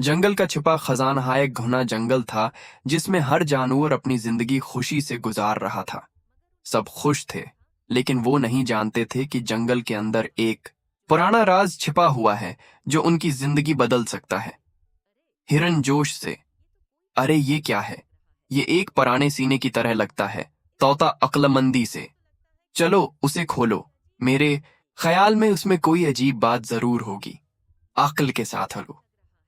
जंगल का छिपा खजाना एक घना जंगल था जिसमें हर जानवर अपनी जिंदगी खुशी से गुजार रहा था। सब खुश थे, लेकिन वो नहीं जानते थे कि जंगल के अंदर एक पुराना राज छिपा हुआ है जो उनकी जिंदगी बदल सकता है। हिरन जोश से, अरे ये क्या है? ये एक पुराने सीने की तरह लगता है। तोता अक्लमंदी से, चलो उसे खोलो, मेरे ख्याल में उसमें कोई अजीब बात जरूर होगी। अक्ल के साथ हलो,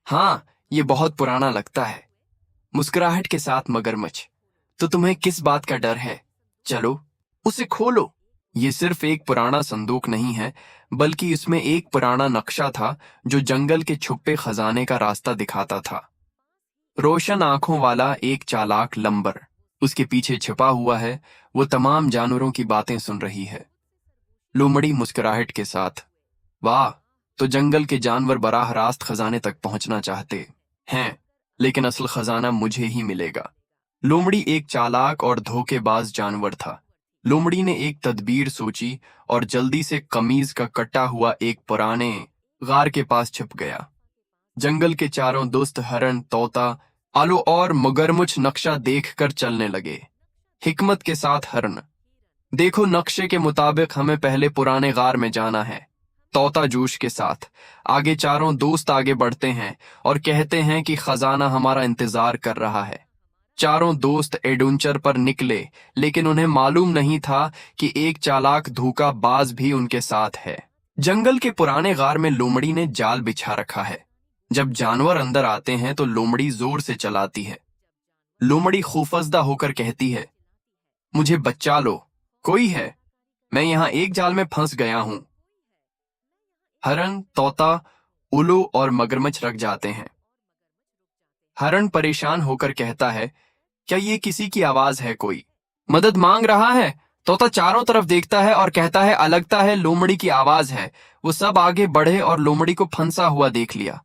हाँ ये बहुत पुराना लगता है। मुस्कुराहट के साथ मगरमच्छ, तो तुम्हें किस बात का डर है? चलो उसे खोलो। ये सिर्फ एक पुराना संदूक नहीं है, बल्कि इसमें एक पुराना नक्शा था जो जंगल के छुपे खजाने का रास्ता दिखाता था। रोशन आंखों वाला एक चालाक लंबर उसके पीछे छिपा हुआ है। वो तमाम जानवरों की बातें सुन रही है। लोमड़ी मुस्कुराहट के साथ, वाह, तो जंगल के जानवर बराह रास्त खजाने तक पहुंचना चाहते हैं, लेकिन असल खजाना मुझे ही मिलेगा। लोमड़ी एक चालाक और धोखेबाज जानवर था। लोमड़ी ने एक तदबीर सोची और जल्दी से कमीज का कटा हुआ एक पुराने गार के पास छिप गया। जंगल के चारों दोस्त हरण, तोता, आलू और मगरमच्छ नक्शा देखकर चलने लगे। हिकमत के साथ हरण, देखो नक्शे के मुताबिक हमें पहले पुराने गार में जाना है। तोता जोश के साथ, आगे चारों दोस्त आगे बढ़ते हैं और कहते हैं कि खजाना हमारा इंतजार कर रहा है। चारों दोस्त एडवेंचर पर निकले, लेकिन उन्हें मालूम नहीं था कि एक चालाक धोखाबाज भी उनके साथ है। जंगल के पुराने गार में लोमड़ी ने जाल बिछा रखा है। जब जानवर अंदर आते हैं तो लोमड़ी जोर से चलाती है। लोमड़ी खौफजदा होकर कहती है, मुझे बचा लो, कोई है, मैं यहाँ एक जाल में फंस गया हूं। हरण, तोता, उल्लू और मगरमच्छ रख जाते हैं। हरण परेशान होकर कहता है, क्या ये किसी की आवाज है? कोई मदद मांग रहा है? तोता चारों तरफ देखता है और कहता है, लगता है लोमड़ी की आवाज है। वो सब आगे बढ़े और लोमड़ी को फंसा हुआ देख लिया।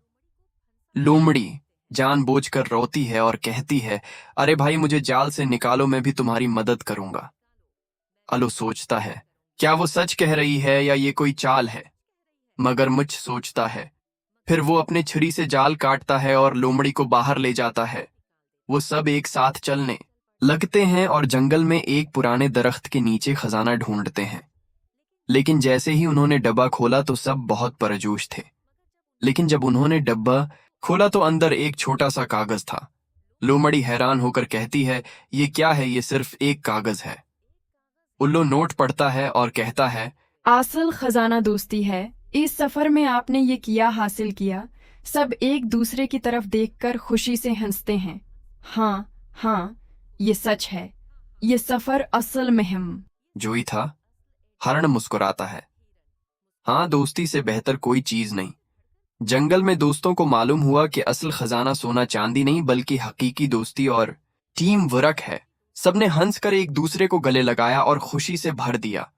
लोमड़ी जानबूझकर रोती है और कहती है, अरे भाई मुझे जाल से निकालो, मैं भी तुम्हारी मदद करूंगा। अलो सोचता है, क्या वो सच कह रही है या ये कोई चाल है? मगरमच्छ सोचता है, फिर वो अपने छुरी से जाल काटता है और लोमड़ी को बाहर ले जाता है। वो सब एक साथ चलने लगते हैं और जंगल में एक पुराने दरख्त के नीचे खजाना ढूंढते हैं। लेकिन जैसे ही उन्होंने डब्बा खोला तो सब बहुत परजोश थे। लेकिन जब उन्होंने डब्बा खोला तो अंदर एक छोटा सा कागज था। लोमड़ी हैरान होकर कहती है, ये क्या है? ये सिर्फ एक कागज है। उल्लू नोट पढ़ता है और कहता है, असल खजाना दोस्ती है। इस सफर में आपने ये किया हासिल किया। सब एक दूसरे की तरफ देखकर खुशी से हंसते हैं। हाँ हाँ, ये सच है। ये सफर असल मुहिम जो ही था। हरण मुस्कुराता है, हाँ दोस्ती से बेहतर कोई चीज नहीं। जंगल में दोस्तों को मालूम हुआ कि असल खजाना सोना चांदी नहीं बल्कि हकीकी दोस्ती और टीम वर्क है। सबने हंसकर एक दूसरे को गले लगाया और खुशी से भर दिया।